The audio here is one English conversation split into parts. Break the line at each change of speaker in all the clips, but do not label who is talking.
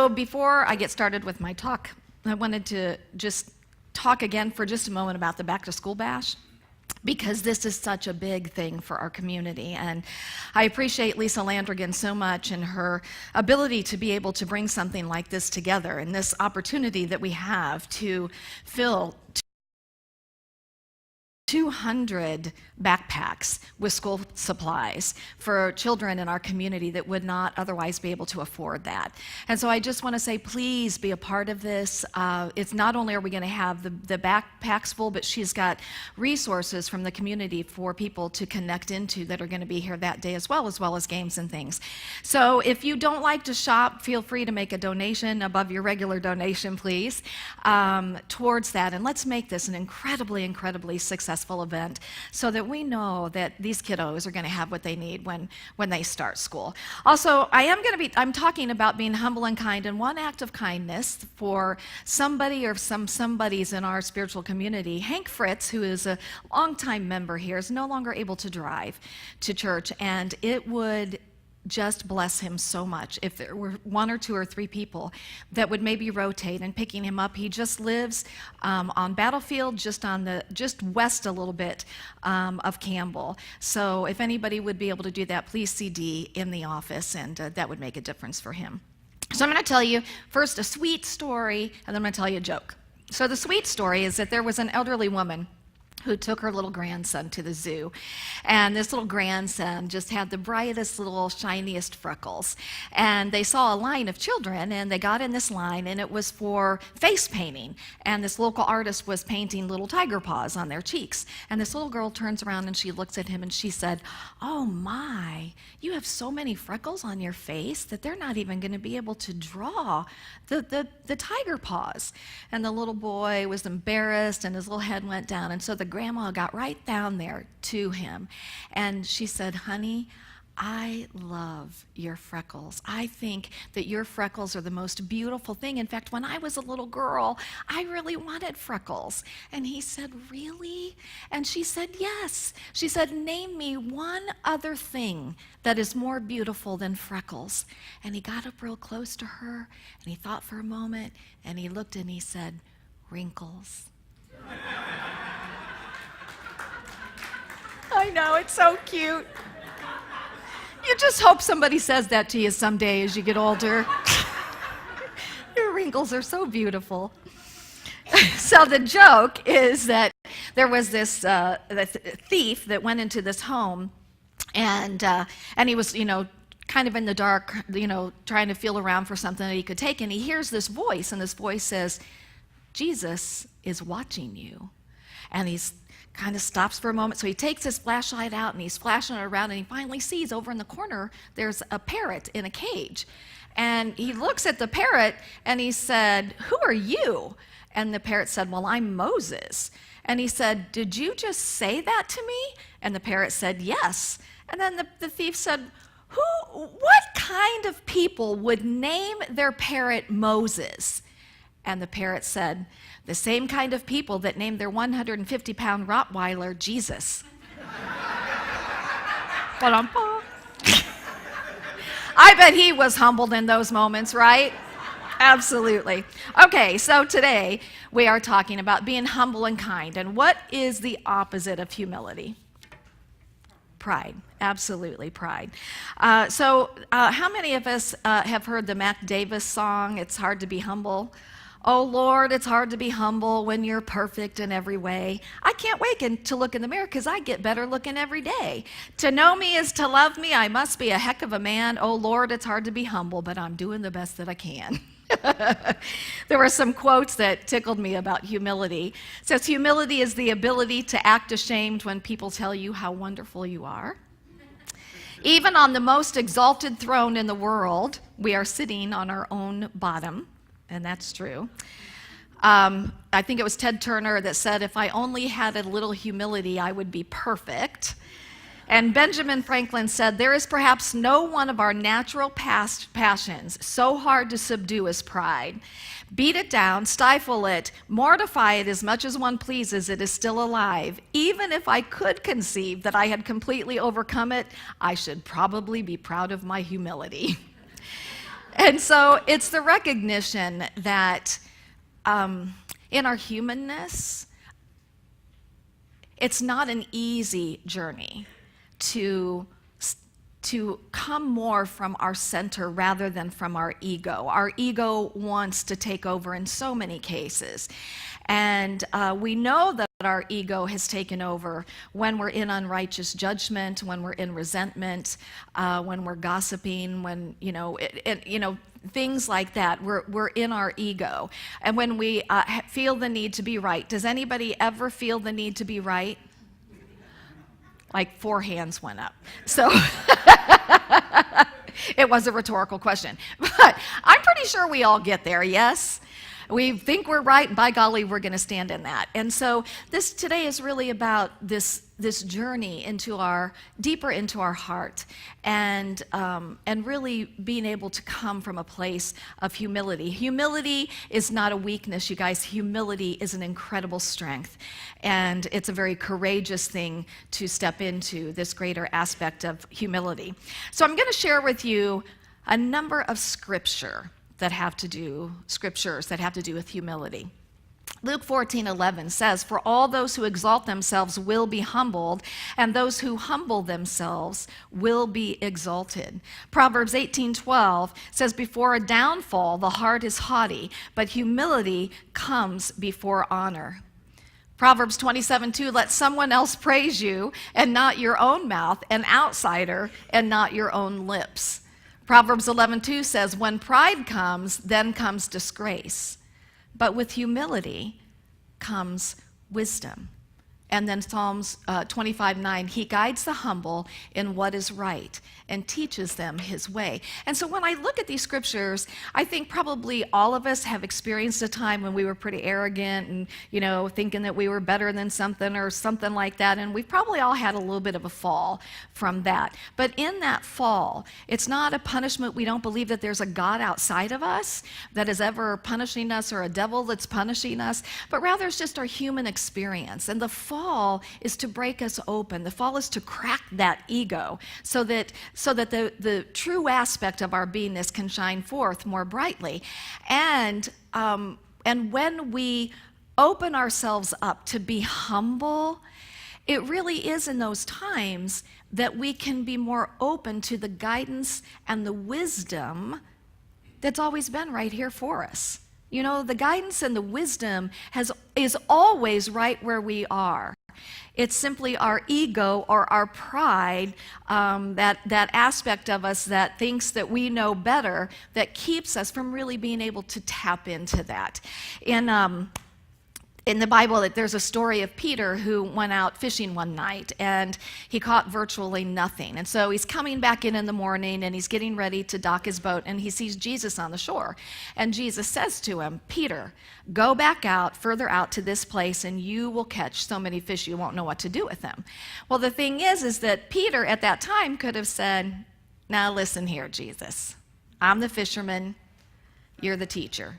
before I get started with my talk, I wanted to just talk again for just a moment about the Back to School Bash, because this is such a big thing for our community. And I appreciate Lisa Landrigan so much and her ability to be able to bring something like this together, and this opportunity that we have to fill 200 backpacks with school supplies for children in our community that would not otherwise be able to afford that. And so I just want to say, please be a part of this. It's not only are we going to have the backpacks full, but she's got resources from the community for people to connect into that are going to be here that day as well as games and things. So if you don't like to shop, feel free to make a donation above your regular donation, please, towards that. And let's make this an incredibly, incredibly successful event so that we know that these kiddos are going to have what they need when they start school. Also, I'm talking about being humble and kind, and one act of kindness for somebody or somebodies in our spiritual community. Hank Fritz, who is a longtime member here, is no longer able to drive to church, and it would just bless him so much if there were one or two or three people that would maybe rotate and picking him up. He just lives on Battlefield, just west a little bit of Campbell. So if anybody would be able to do that, please see Dee in the office, and that would make a difference for him. So I'm going to tell you first a sweet story, and then I'm going to tell you a joke. So the sweet story is that there was an elderly woman who took her little grandson to the zoo. And this little grandson just had the brightest, little, shiniest freckles. And they saw a line of children, and they got in this line, and it was for face painting. And this local artist was painting little tiger paws on their cheeks. And this little girl turns around, and she looks at him, and she said, "Oh my, you have so many freckles on your face that they're not even going to be able to draw the tiger paws." And the little boy was embarrassed, and his little head went down. And so the grandma got right down there to him, and she said, "Honey, I love your freckles. I think that your freckles are the most beautiful thing. In fact, when I was a little girl, I really wanted freckles." And he said, "Really?" And she said, "Yes." She said, "Name me one other thing that is more beautiful than freckles." And he got up real close to her, and he thought for a moment, and he looked and he said, "Wrinkles." I know, it's so cute. You just hope somebody says that to you someday as you get older. Your wrinkles are so beautiful. So the joke is that there was this thief that went into this home, and he was, kind of in the dark, trying to feel around for something that he could take, and he hears this voice, and this voice says, "Jesus is watching you." And he's kind of stops for a moment, so he takes his flashlight out and he's flashing it around, and he finally sees over in the corner there's a parrot in a cage. And he looks at the parrot and he said, "Who are you?" And the parrot said, "Well, I'm Moses." And he said, "Did you just say that to me?" And the parrot said, "Yes." And then the thief said, what kind of people would name their parrot Moses?" And the parrot said, "The same kind of people that named their 150-pound Rottweiler Jesus." I bet he was humbled in those moments, right? Absolutely. Okay, so today we are talking about being humble and kind. And what is the opposite of humility? Pride. Absolutely, pride. How many of us have heard the Mac Davis song, "It's Hard to Be Humble"? "Oh Lord, it's hard to be humble when you're perfect in every way. I can't wait to look in the mirror because I get better looking every day. To know me is to love me. I must be a heck of a man. Oh Lord, it's hard to be humble, but I'm doing the best that I can." There were some quotes that tickled me about humility. It says, "Humility is the ability to act ashamed when people tell you how wonderful you are. Even on the most exalted throne in the world, we are sitting on our own bottom." And that's true. I think it was Ted Turner that said, "If I only had a little humility, I would be perfect." And Benjamin Franklin said, "There is perhaps no one of our natural passions so hard to subdue as pride. Beat it down, stifle it, mortify it as much as one pleases, it is still alive. Even if I could conceive that I had completely overcome it, I should probably be proud of my humility." And so it's the recognition that in our humanness, it's not an easy journey to come more from our center rather than from our ego. Our ego wants to take over in so many cases. And we know that our ego has taken over when we're in unrighteous judgment, when we're in resentment, when we're gossiping, when, things like that. We're in our ego. And when we feel the need to be right. Does anybody ever feel the need to be right? Like 4 hands went up. So it was a rhetorical question. But I'm pretty sure we all get there, yes? We think we're right, and by golly, we're going to stand in that. And so this today is really about this journey deeper into our heart, and really being able to come from a place of humility. Humility is not a weakness, you guys. Humility is an incredible strength, and it's a very courageous thing to step into, this greater aspect of humility. So I'm going to share with you a number of scriptures that have to do with humility. Luke 14:11 says, "For all those who exalt themselves will be humbled, and those who humble themselves will be exalted." Proverbs 18:12 says, "Before a downfall, the heart is haughty, but humility comes before honor." Proverbs 27:2, "Let someone else praise you, and not your own mouth, an outsider, and not your own lips." Proverbs 11:2 says, "When pride comes, then comes disgrace. But with humility comes wisdom." And then Psalms 25:9, "He guides the humble in what is right and teaches them his way." And so when I look at these scriptures, I think probably all of us have experienced a time when we were pretty arrogant and, thinking that we were better than something or something like that. And we've probably all had a little bit of a fall from that. But in that fall, it's not a punishment. We don't believe that there's a God outside of us that is ever punishing us, or a devil that's punishing us, but rather it's just our human experience. And the fall is to break us open. The fall is to crack that ego so that the true aspect of our beingness can shine forth more brightly. And when we open ourselves up to be humble, it really is in those times that we can be more open to the guidance and the wisdom that's always been right here for us. The guidance and the wisdom is always right where we are. It's simply our ego or our pride, that aspect of us that thinks that we know better, that keeps us from really being able to tap into that. In the Bible, there's a story of Peter who went out fishing one night, and he caught virtually nothing. And so he's coming back in the morning, and he's getting ready to dock his boat, and he sees Jesus on the shore. And Jesus says to him, "Peter, go back out, further out to this place, and you will catch so many fish you won't know what to do with them." Well, the thing is that Peter at that time could have said, "Now listen here, Jesus. I'm the fisherman, you're the teacher.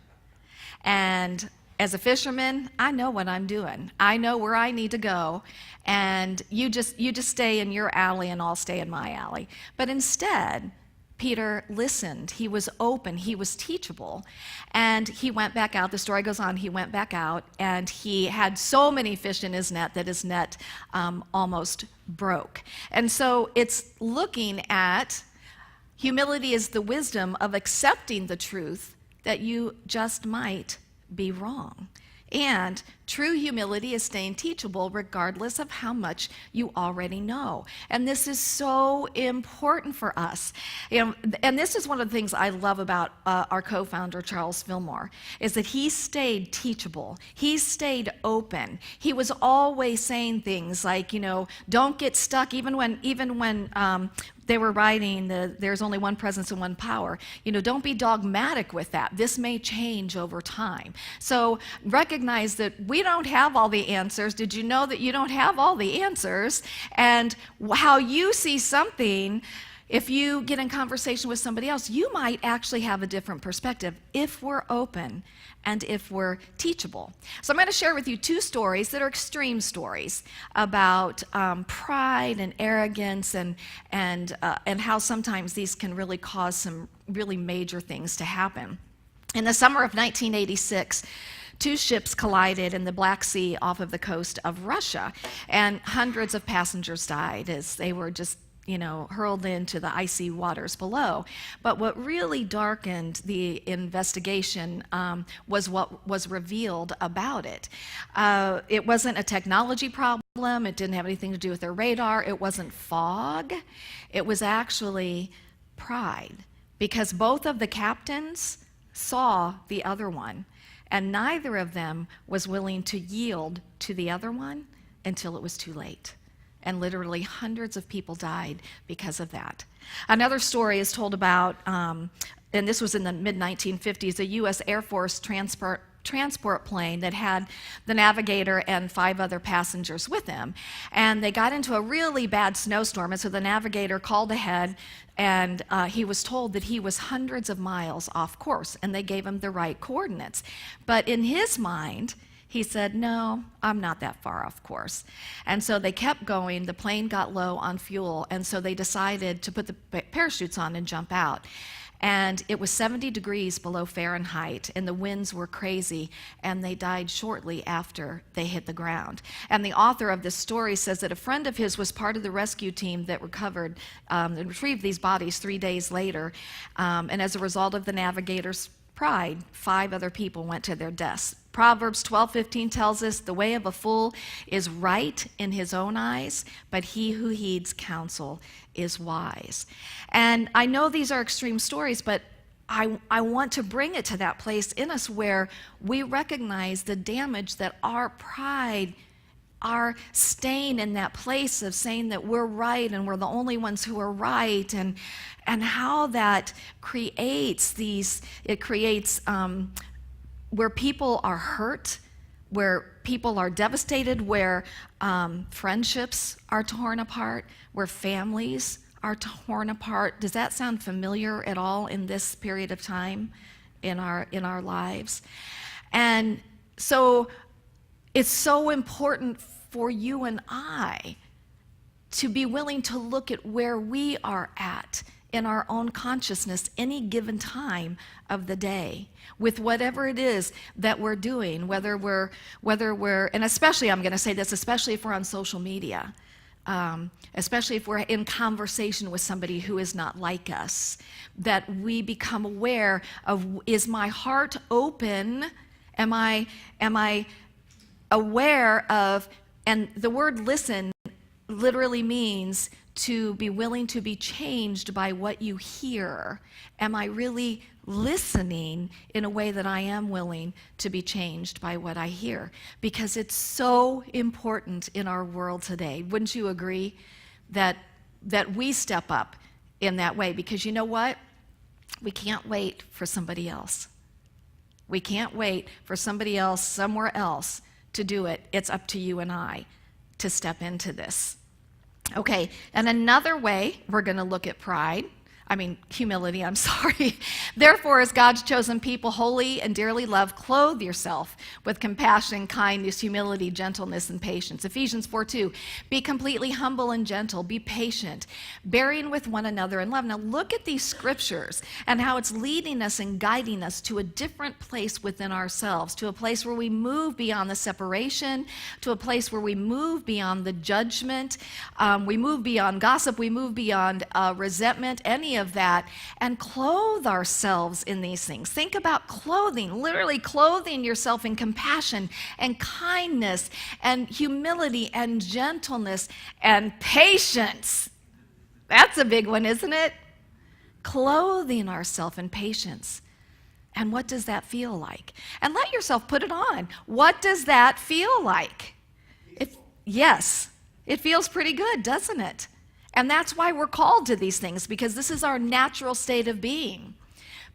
And as a fisherman, I know what I'm doing. I know where I need to go, and you just stay in your alley and I'll stay in my alley." But instead, Peter listened. He was open. He was teachable. And he went back out. The story goes on. He went back out, and he had so many fish in his net that his net almost broke. And so it's looking at humility is the wisdom of accepting the truth that you just might be wrong. And true humility is staying teachable regardless of how much you already know. And this is so important for us. And this is one of the things I love about our co-founder, Charles Fillmore, is that he stayed teachable. He stayed open. He was always saying things like, don't get stuck, even when they were writing There's Only One Presence and One Power. Don't be dogmatic with that. This may change over time. So recognize that we don't have all the answers. Did you know that you don't have all the answers? And how you see something if you get in conversation with somebody else, you might actually have a different perspective if we're open and if we're teachable. So I'm going to share with you two stories that are extreme stories about pride and arrogance and how sometimes these can really cause some really major things to happen. In the summer of 1986, two ships collided in the Black Sea off of the coast of Russia, and hundreds of passengers died as they were just hurled into the icy waters below. But what really darkened the investigation was what was revealed about it. It wasn't a technology problem. It didn't have anything to do with their radar. It wasn't fog. It was actually pride, because both of the captains saw the other one, and neither of them was willing to yield to the other one until it was too late. And literally hundreds of people died because of that. Another story is told about, and this was in the mid-1950s, a U.S. Air Force transport plane that had the navigator and 5 other passengers with him. And they got into a really bad snowstorm, and so the navigator called ahead, and he was told that he was hundreds of miles off course, and they gave him the right coordinates. But in his mind, he said, no, I'm not that far off course. And so they kept going. The plane got low on fuel, and so they decided to put the parachutes on and jump out. And it was 70 degrees below Fahrenheit, and the winds were crazy, and they died shortly after they hit the ground. And the author of this story says that a friend of his was part of the rescue team that recovered and retrieved these bodies 3 days later. And as a result of the navigator's pride, 5 other people went to their deaths. Proverbs 12:15 tells us, the way of a fool is right in his own eyes, but he who heeds counsel is wise. And I know these are extreme stories, but I want to bring it to that place in us where we recognize the damage that our pride, our staying in that place of saying that we're right and we're the only ones who are right, and how that creates where people are hurt, where people are devastated, where friendships are torn apart, where families are torn apart. Does that sound familiar at all in this period of time in our lives? And so it's so important for you and I to be willing to look at where we are at in our own consciousness any given time of the day with whatever it is that we're doing, whether we're, and especially, I'm gonna say this, especially if we're on social media, especially if we're in conversation with somebody who is not like us, that we become aware of, is my heart open? Am I aware of, and the word listen literally means to be willing to be changed by what you hear. Am I really listening in a way that I am willing to be changed by what I hear? Because it's so important in our world today. Wouldn't you agree that we step up in that way? Because you know what? We can't wait for somebody else. We can't wait for somebody else somewhere else to do it. It's up to you and I to step into this. Okay, and another way we're going to look at humility, I'm sorry. Therefore, as God's chosen people, holy and dearly loved, clothe yourself with compassion, kindness, humility, gentleness, and patience. Ephesians 4:2, be completely humble and gentle, be patient, bearing with one another in love. Now look at these scriptures and how it's leading us and guiding us to a different place within ourselves, to a place where we move beyond the separation, to a place where we move beyond the judgment, we move beyond gossip, we move beyond resentment, any of that, and clothe ourselves in these things. Think about clothing, literally clothing yourself in compassion and kindness and humility and gentleness and patience. That's a big one, isn't it? Clothing ourselves in patience. And what does that feel like? And let yourself put it on. What does that feel like? Yes, it feels pretty good, doesn't it? And that's why we're called to these things, because this is our natural state of being.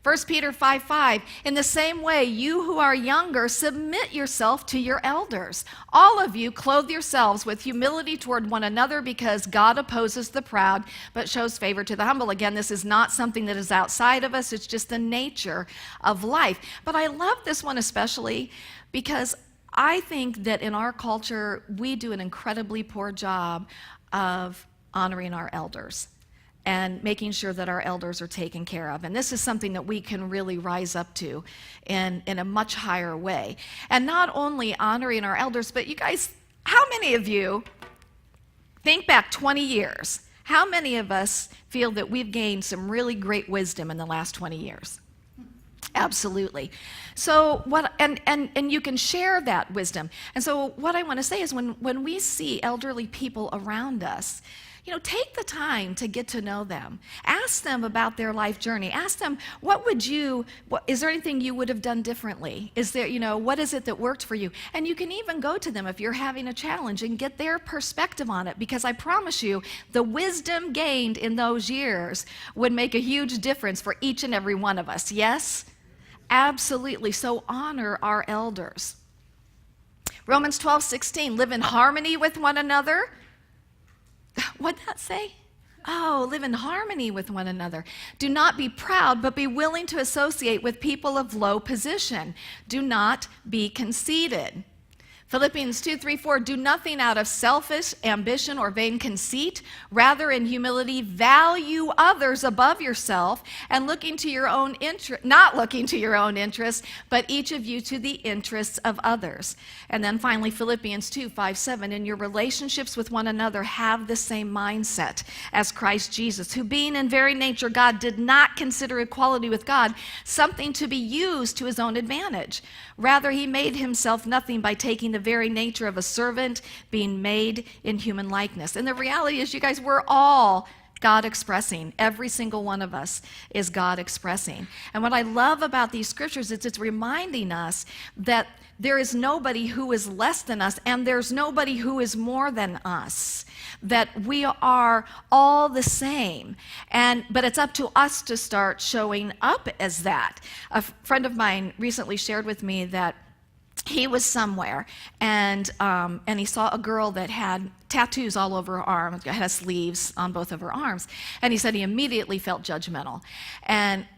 1 Peter 5:5, in the same way, you who are younger, submit yourself to your elders. All of you clothe yourselves with humility toward one another, because God opposes the proud, but shows favor to the humble. Again, this is not something that is outside of us. It's just the nature of life. But I love this one especially because I think that in our culture, we do an incredibly poor job of honoring our elders and making sure that our elders are taken care of. And this is something that we can really rise up to in a much higher way. And not only honoring our elders, but you guys, how many of you think back 20 years? How many of us feel that we've gained some really great wisdom in the last 20 years? Absolutely. So and you can share that wisdom. And so what I want to say is when we see elderly people around us, take the time to get to know them. Ask them about their life journey. Ask them, is there anything you would have done differently? Is there, what is it that worked for you? And you can even go to them if you're having a challenge and get their perspective on it, because I promise you, the wisdom gained in those years would make a huge difference for each and every one of us. Yes? Absolutely. So honor our elders. Romans 12:16, live in harmony with one another. What'd that say? Oh, live in harmony with one another. Do not be proud, but be willing to associate with people of low position. Do not be conceited. Philippians 2:3-4, do nothing out of selfish ambition or vain conceit. Rather, in humility, value others above yourself, and not looking to your own interests, but each of you to the interests of others. And then finally, Philippians 2:5-7, in your relationships with one another, have the same mindset as Christ Jesus, who being in very nature God, did not consider equality with God something to be used to his own advantage. Rather, he made himself nothing by taking the very nature of a servant, being made in human likeness. And the reality is, you guys, we're all God expressing. Every single one of us is God expressing. And what I love about these scriptures is it's reminding us that there is nobody who is less than us, and there's nobody who is more than us, that we are all the same. But it's up to us to start showing up as that. A friend of mine recently shared with me that he was somewhere, and he saw a girl that had tattoos all over her arm, had sleeves on both of her arms, and he said he immediately felt judgmental.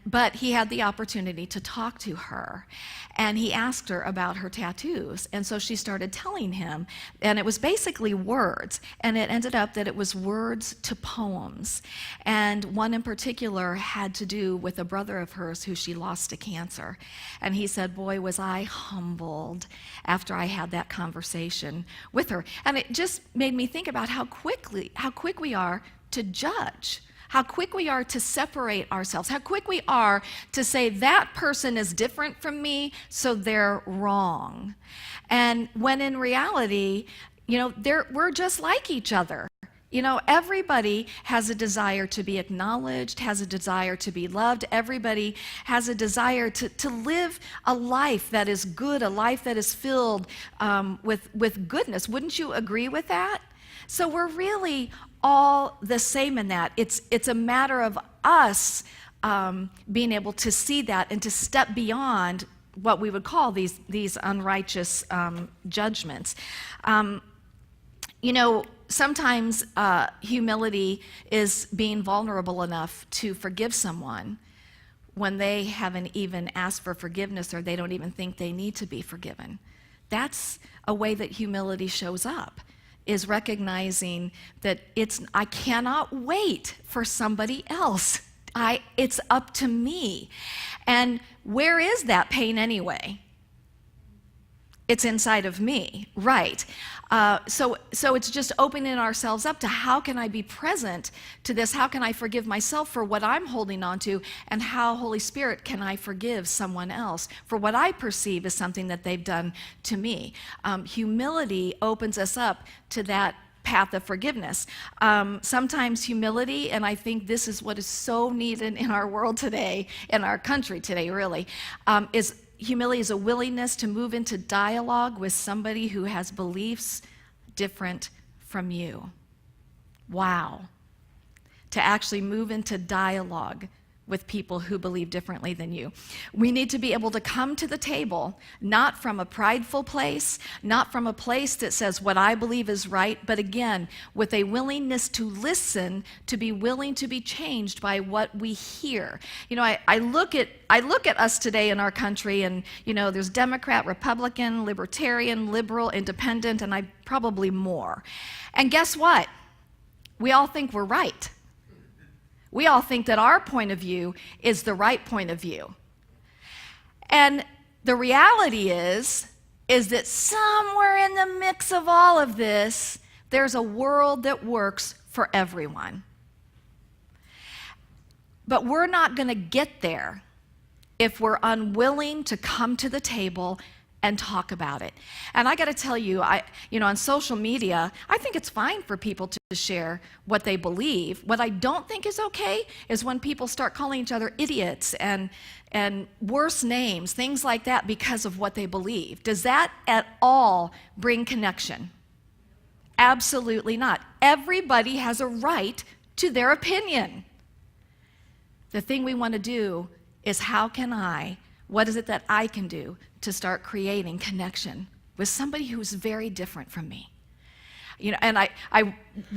But he had the opportunity to talk to her, and he asked her about her tattoos, and so she started telling him, and it was basically words, and it ended up that it was words to poems, and one in particular had to do with a brother of hers who she lost to cancer. And he said, boy, was I humbled after I had that conversation with her. And it just made me think about how quick we are to judge, how quick we are to separate ourselves, how quick we are to say that person is different from me, so they're wrong. And when in reality, we're just like each other. Everybody has a desire to be acknowledged, has a desire to be loved. Everybody has a desire to live a life that is good, a life that is filled with goodness. Wouldn't you agree with that? So we're really all the same in that. It's a matter of us being able to see that and to step beyond what we would call these unrighteous judgments. Sometimes humility is being vulnerable enough to forgive someone when they haven't even asked for forgiveness, or they don't even think they need to be forgiven. That's a way that humility shows up, is recognizing that I cannot wait for somebody else. It's up to me. And where is that pain anyway? It's inside of me, right? So it's just opening ourselves up to how can I be present to this? How can I forgive myself for what I'm holding on to? And how, Holy Spirit, can I forgive someone else for what I perceive as something that they've done to me? Humility opens us up to that path of forgiveness. Sometimes humility, and I think this is what is so needed in our world today, in our country today, really, humility is a willingness to move into dialogue with somebody who has beliefs different from you. Wow. To actually move into dialogue with people who believe differently than you. We need to be able to come to the table, not from a prideful place, not from a place that says what I believe is right, but again, with a willingness to listen, to be willing to be changed by what we hear. You know, I look at us today in our country, and you know, there's Democrat, Republican, Libertarian, Liberal, Independent, and probably more. And guess what? We all think we're right. We all think that our point of view is the right point of view. And the reality is that somewhere in the mix of all of this, there's a world that works for everyone. But we're not going to get there if we're unwilling to come to the table and talk about it. And I got to tell you, on social media, I think it's fine for people to share what they believe. What I don't think is okay is when people start calling each other idiots and worse names, things like that, because of what they believe. Does that at all bring connection? Absolutely not. Everybody has a right to their opinion. The thing we want to do is what is it that I can do to start creating connection with somebody who's very different from me? You know, and I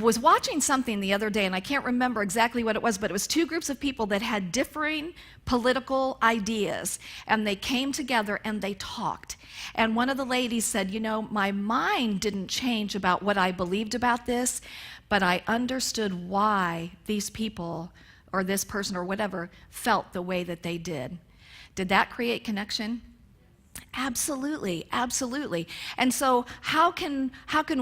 was watching something the other day, and I can't remember exactly what it was, but it was two groups of people that had differing political ideas, and they came together and they talked. And one of the ladies said, you know, my mind didn't change about what I believed about this, but I understood why these people or this person or whatever felt the way that they did. Did that create connection? Absolutely, absolutely. And so how can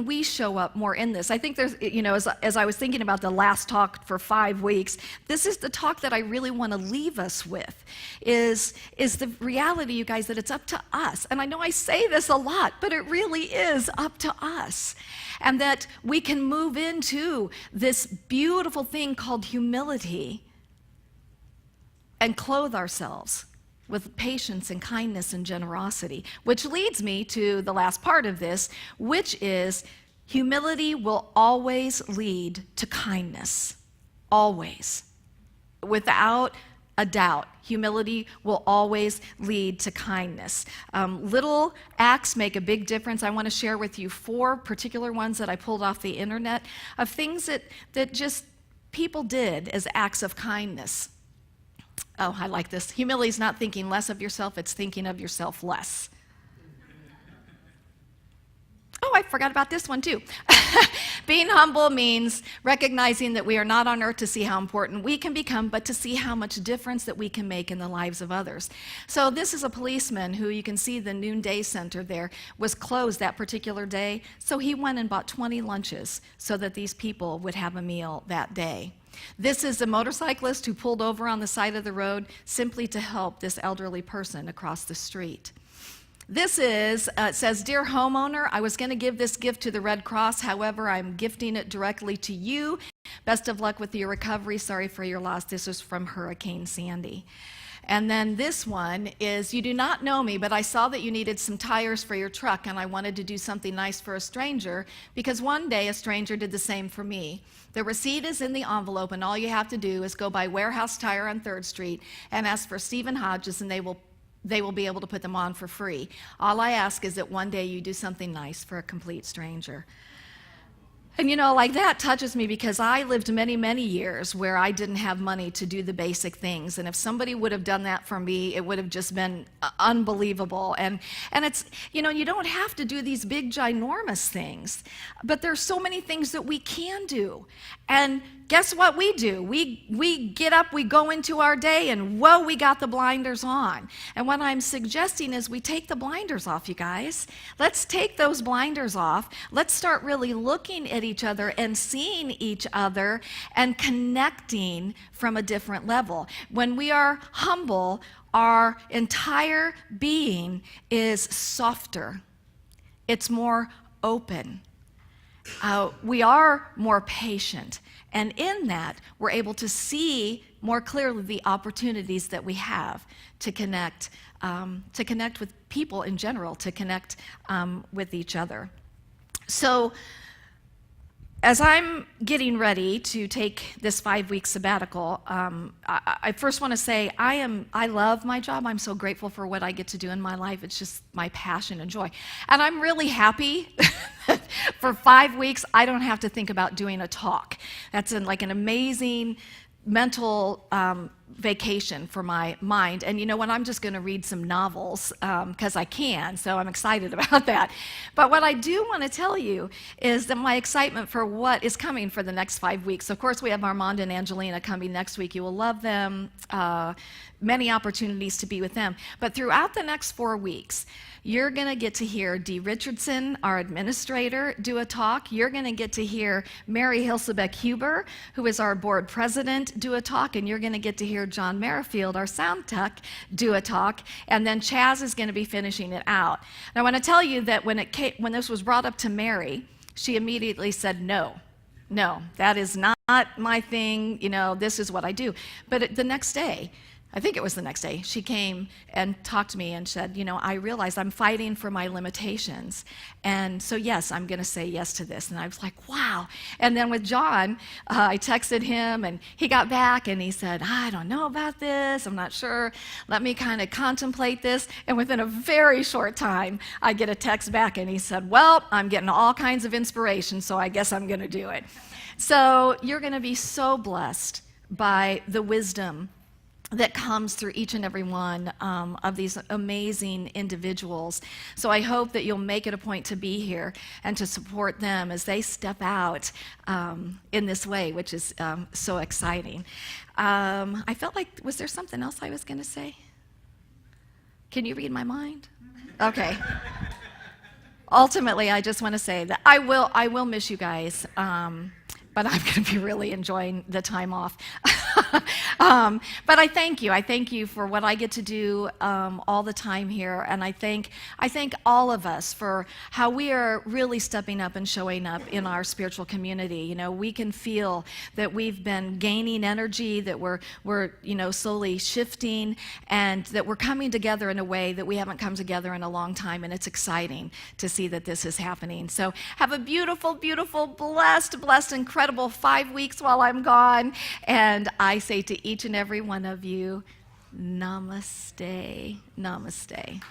we show up more in this? I think there's, you know, as I was thinking about the last talk for 5 weeks, this is the talk that I really want to leave us with, is the reality, you guys, that it's up to us. And I know I say this a lot, but it really is up to us. And that we can move into this beautiful thing called humility and clothe ourselves with patience and kindness and generosity, which leads me to the last part of this, which is humility will always lead to kindness. Always. Without a doubt, humility will always lead to kindness. Little acts make a big difference. I want to share with you 4 particular ones that I pulled off the internet of things that just people did as acts of kindness. Oh, I like this. Humility is not thinking less of yourself, it's thinking of yourself less. Oh, I forgot about this one too. Being humble means recognizing that we are not on earth to see how important we can become, but to see how much difference that we can make in the lives of others. So this is a policeman who, you can see the noonday center there, was closed that particular day. So he went and bought 20 lunches so that these people would have a meal that day. This is a motorcyclist who pulled over on the side of the road simply to help this elderly person across the street. This is, it says, "Dear homeowner, I was going to give this gift to the Red Cross. However, I'm gifting it directly to you. Best of luck with your recovery. Sorry for your loss." This is from Hurricane Sandy. And then this one is, "You do not know me, but I saw that you needed some tires for your truck, and I wanted to do something nice for a stranger because one day a stranger did the same for me. The receipt is in the envelope, and all you have to do is go by Warehouse Tire on 3rd Street and ask for Stephen Hodges, and they will be able to put them on for free. All I ask is that one day you do something nice for a complete stranger." And you know, like, that touches me because I lived many, many years where I didn't have money to do the basic things. And if somebody would have done that for me, it would have just been unbelievable. And it's, you know, you don't have to do these big, ginormous things. But there's so many things that we can do. And guess what we do? We get up, we go into our day, and whoa, we got the blinders on. And what I'm suggesting is we take the blinders off, you guys. Let's take those blinders off. Let's start really looking at each other and seeing each other and connecting from a different level. When we are humble, our entire being is softer. It's more open. We are more patient. And in that, we're able to see more clearly the opportunities that we have to connect with people in general, to connect with each other. So as I'm getting ready to take this 5-week sabbatical, I first want to say I love my job. I'm so grateful for what I get to do in my life. It's just my passion and joy. And I'm really happy for 5 weeks I don't have to think about doing a talk. That's like an amazing mental vacation for my mind. And you know what, I'm just going to read some novels because I can, so I'm excited about that. But what I do want to tell you is that my excitement for what is coming for the next 5 weeks. Of course, we have Armand and Angelina coming next week. You will love them. Many opportunities to be with them. But throughout the next 4 weeks, you're going to get to hear Dee Richardson, our administrator, do a talk. You're going to get to hear Mary Hilsebeck-Huber, who is our board president, do a talk. And you're going to get to hear John Merrifield, our sound tech, do a talk. And then Chaz is going to be finishing it out. And I want to tell you that when this was brought up to Mary, she immediately said, no, that is not my thing. You know, this is what I do. But the next day, I think it was the next day, she came and talked to me and said, you know, I realize I'm fighting for my limitations. And so, yes, I'm going to say yes to this. And I was like, wow. And then with John, I texted him, and he got back, and he said, I don't know about this. I'm not sure. Let me kind of contemplate this. And within a very short time, I get a text back, and he said, well, I'm getting all kinds of inspiration, so I guess I'm going to do it. So you're going to be so blessed by the wisdom that comes through each and every one of these amazing individuals. So I hope that you'll make it a point to be here and to support them as they step out in this way, which is so exciting. I felt like, was there something else I was going to say? Can you read my mind? Okay. Ultimately, I just want to say that I will miss you guys. But I'm going to be really enjoying the time off. But I thank you. I thank you for what I get to do all the time here. And I thank all of us for how we are really stepping up and showing up in our spiritual community. You know, we can feel that we've been gaining energy, that we're slowly shifting, and that we're coming together in a way that we haven't come together in a long time. And it's exciting to see that this is happening. So have a beautiful, beautiful, blessed, incredible 5 weeks while I'm gone. And I say to each and every one of you, namaste, namaste.